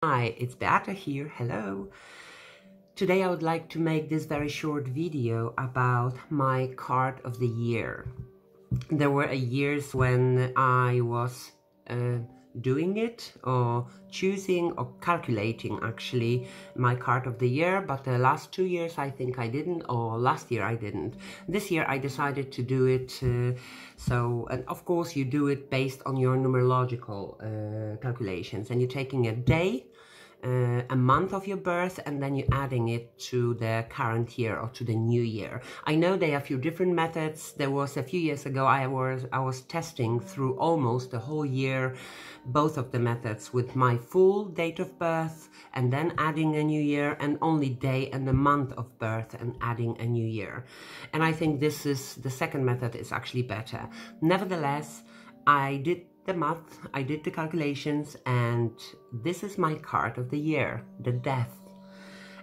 Hi, it's Beata here. Hello. Today I would like to make this very short video about my card of the year. There were years when I was doing it or choosing or calculating actually my card of the year, but the last 2 years I think I didn't, or last year I didn't. This year I decided to do it, and of course you do it based on your numerological calculations, and you're taking a day, a month of your birth, and then you're adding it to the current year or to the new year. I know there are a few different methods. There was a few years ago I was testing through almost the whole year both of the methods with my full date of birth and then adding a new year, and only day and the month of birth and adding a new year. And I think the second method is actually better. Nevertheless, I did the math, I did the calculations, and this is my card of the year, the Death.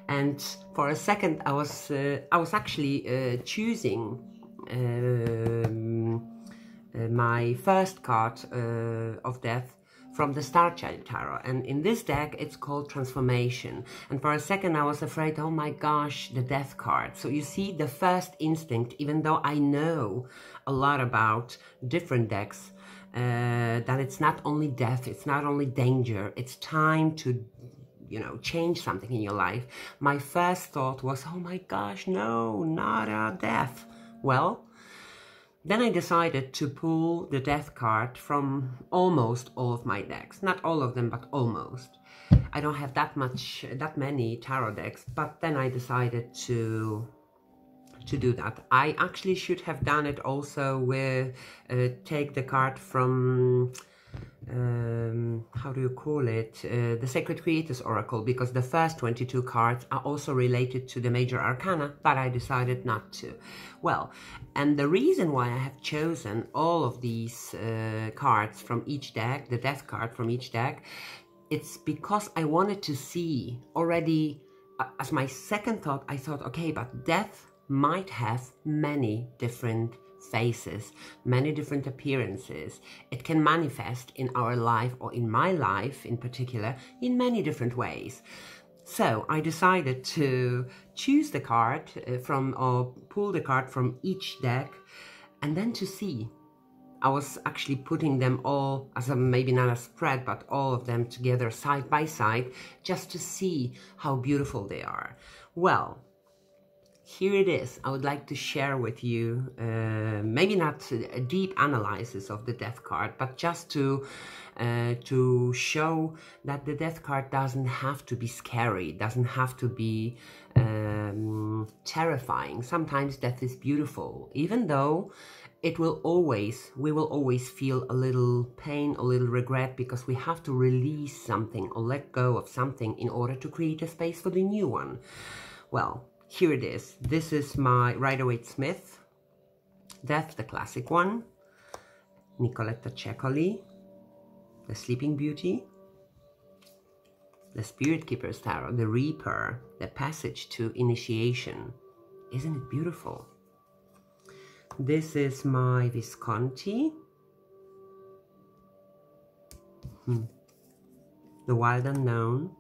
And for a second I was actually choosing my first card of Death from the Star Child Tarot, and in this deck it's called Transformation. And for a second I was afraid, oh my gosh, the Death card. So you see, the first instinct, even though I know a lot about different decks, that it's not only death, it's not only danger, it's time to, change something in your life. My first thought was, oh my gosh, no, not a death. Well, then I decided to pull the Death card from almost all of my decks. Not all of them, but almost. I don't have that many tarot decks, but then I decided to do that. I actually should have done it also with take the card from how do you call it, the Sacred Creators Oracle, because the first 22 cards are also related to the major arcana, but I decided not to. Well, and the reason why I have chosen all of these cards from each deck, the Death card from each deck, it's because I wanted to see already, as my second thought, I thought, okay, but Death might have many different faces, many different appearances. It can manifest in our life, or in my life in particular, in many different ways. So I decided to choose the card or pull the card from each deck, and then to see. I was actually putting them all as maybe not a spread, but all of them together side by side, just to see how beautiful they are. Well, here it is. I would like to share with you, maybe not a deep analysis of the Death card, but just to show that the Death card doesn't have to be scary, doesn't have to be terrifying. Sometimes death is beautiful, even though we will always feel a little pain, a little regret, because we have to release something or let go of something in order to create a space for the new one. Well, here it is. This is my Rider-Waite-Smith Death, the classic one. Nicoletta Cecoli, the Sleeping Beauty. The Spirit Keeper's Tarot, the Reaper, the Passage to Initiation. Isn't it beautiful? This is my Visconti. The Wild Unknown.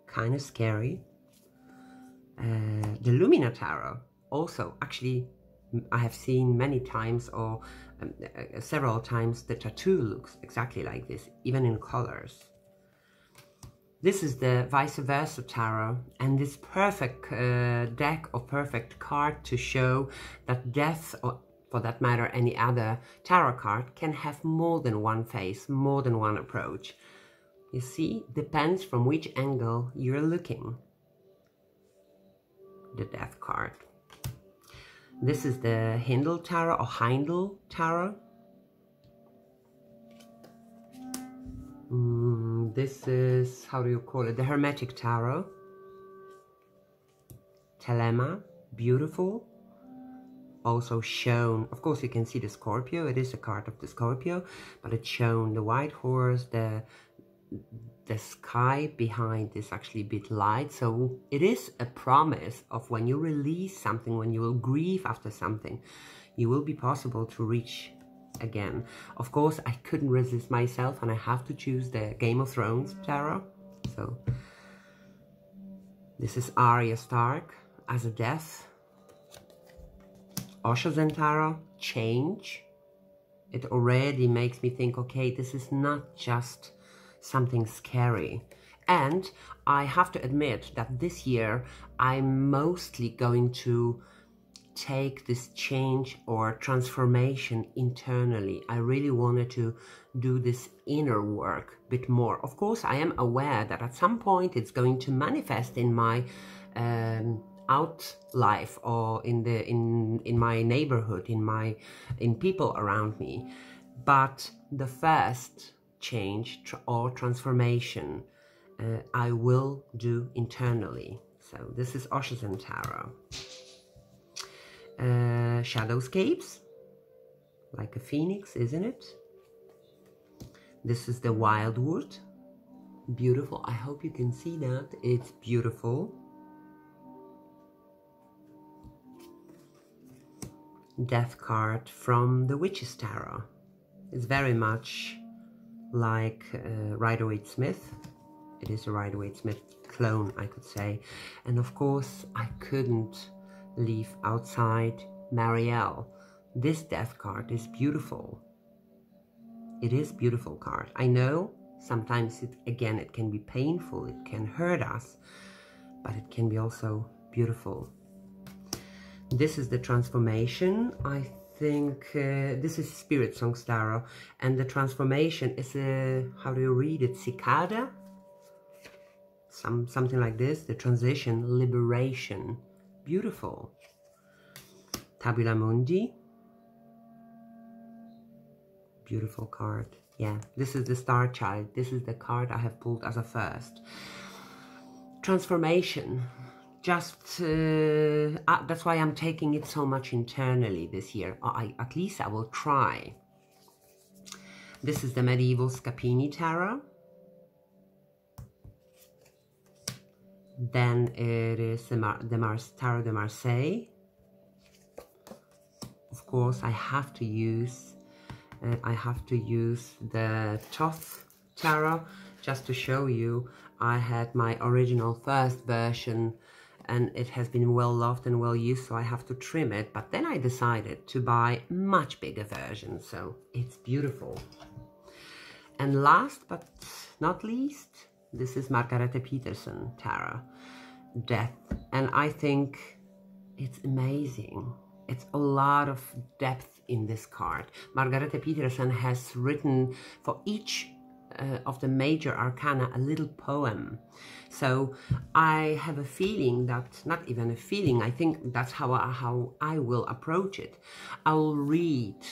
Kind of scary. The Lumina Tarot, also, actually, I have seen many times, or several times, the tattoo looks exactly like this, even in colors. This is the Vice Versa Tarot, and this perfect deck or perfect card to show that death, or for that matter any other tarot card, can have more than one face, more than one approach. You see, depends from which angle you're looking. The Death card. This is the Hindle Tarot, or Heindel Tarot. This is, how do you call it, the Hermetic Tarot. Telema, beautiful. Also shown, of course you can see the Scorpio, it is a card of the Scorpio, but it's shown the white horse, the sky behind is actually a bit light. So it is a promise of when you release something, when you will grieve after something, you will be possible to reach again. Of course, I couldn't resist myself and I have to choose the Game of Thrones tarot. So this is Arya Stark as a death. Osho Tarot, change. It already makes me think, okay, this is not just something scary. And I have to admit that this year I'm mostly going to take this change or transformation internally. I really wanted to do this inner work a bit more. Of course, I am aware that at some point it's going to manifest in my out life or in my neighborhood, in people around me. But the first change or transformation I will do internally. So this is Osho Tarot. Shadowscapes, like a phoenix, isn't it? This is the Wildwood. Beautiful. I hope you can see that. It's beautiful. Death card from the Witch's Tarot. It's very much like Rider-Waite-Smith. It is a Rider-Waite-Smith clone, I could say. And of course, I couldn't leave outside Marielle. This death card is beautiful. It is a beautiful card. I know sometimes it can be painful, it can hurt us, but it can be also beautiful. This is the transformation. I think this is Spirit Songs Tarot, and the transformation is a, how do you read it, cicada? Something like this. The transition, liberation. Beautiful. Tabula Mundi. Beautiful card. Yeah, this is the Star Child. This is the card I have pulled as a first. Transformation. Just, that's why I'm taking it so much internally this year. At least I will try. This is the Medieval Scapini Tarot. Then it is the Tarot de Marseille. Of course, I have to use the Thoth Tarot just to show you. I had my original first version and it has been well loved and well used, so I have to trim it. But then I decided to buy a much bigger version, so it's beautiful. And last but not least, this is Margarete Peterson Tarot, Death. And I think it's amazing. It's a lot of depth in this card. Margarete Peterson has written for each of the major arcana a little poem. So I have a feeling that, not even a feeling, I think that's how I will approach it. I will read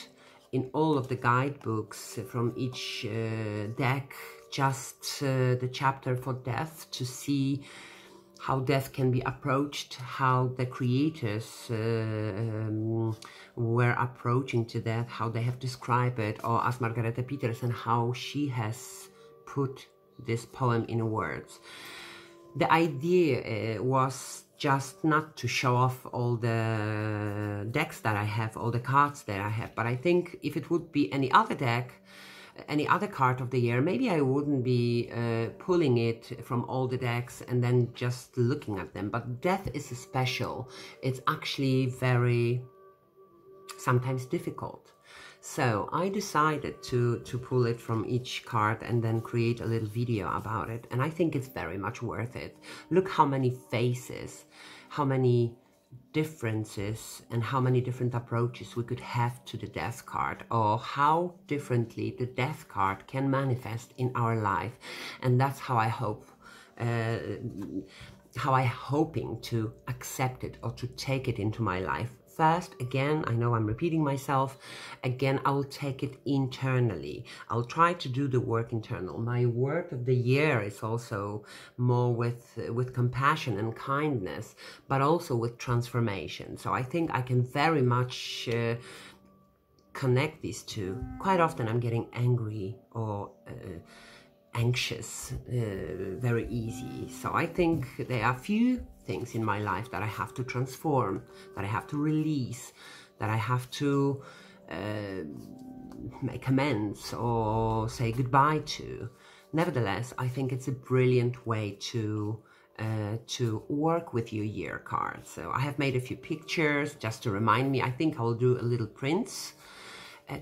in all of the guidebooks from each deck just the chapter for death, to see how death can be approached, how the creators were approaching to death, how they have described it, or as Margarete Peterson, how she has put this poem in words. The idea was just not to show off all the decks that I have, all the cards that I have, but I think if it would be any other deck, any other card of the year, maybe I wouldn't be pulling it from all the decks and then just looking at them. But death is special. It's actually very, sometimes difficult. So I decided to pull it from each card and then create a little video about it. And I think it's very much worth it. Look how many faces, how many differences and how many different approaches we could have to the death card, or how differently the death card can manifest in our life. And that's how I hope, hoping to accept it or to take it into my life. First, again, I know I'm repeating myself, again, I will take it internally. I'll try to do the work internal. My word of the year is also more with compassion and kindness, but also with transformation. So I think I can very much connect these two. Quite often I'm getting angry or anxious very easy. So I think there are few things in my life that I have to transform, that I have to release, that I have to make amends or say goodbye to. Nevertheless, I think it's a brilliant way to work with your year card. So I have made a few pictures just to remind me. I think I will do a little prints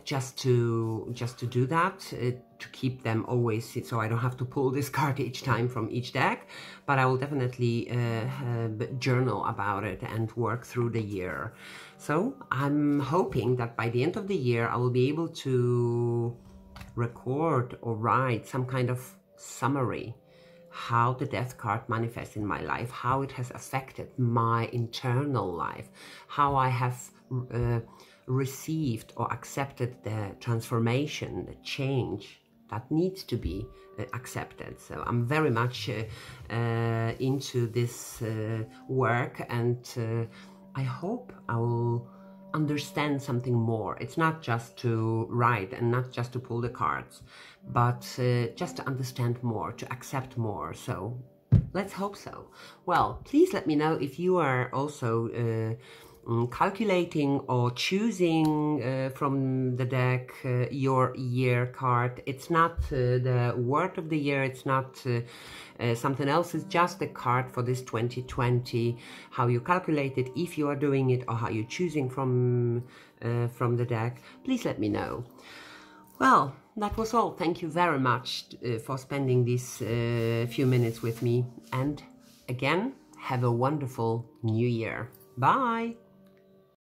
just to do that, to keep them always, so I don't have to pull this card each time from each deck. But I will definitely journal about it and work through the year. So I'm hoping that by the end of the year I will be able to record or write some kind of summary, how the death card manifests in my life, how it has affected my internal life, how I have received or accepted the transformation, the change that needs to be accepted. So I'm very much into this work, and I hope I will understand something more. It's not just to write and not just to pull the cards, but just to understand more, to accept more. So let's hope so. Well, please let me know if you are also calculating or choosing from the deck your year card. It's not the word of the year, it's not something else, it's just a card for this 2020. How you calculate it, if you are doing it, or how you're choosing from the deck, please let me know. Well, that was all. Thank you very much for spending these few minutes with me, and again, have a wonderful new year. Bye!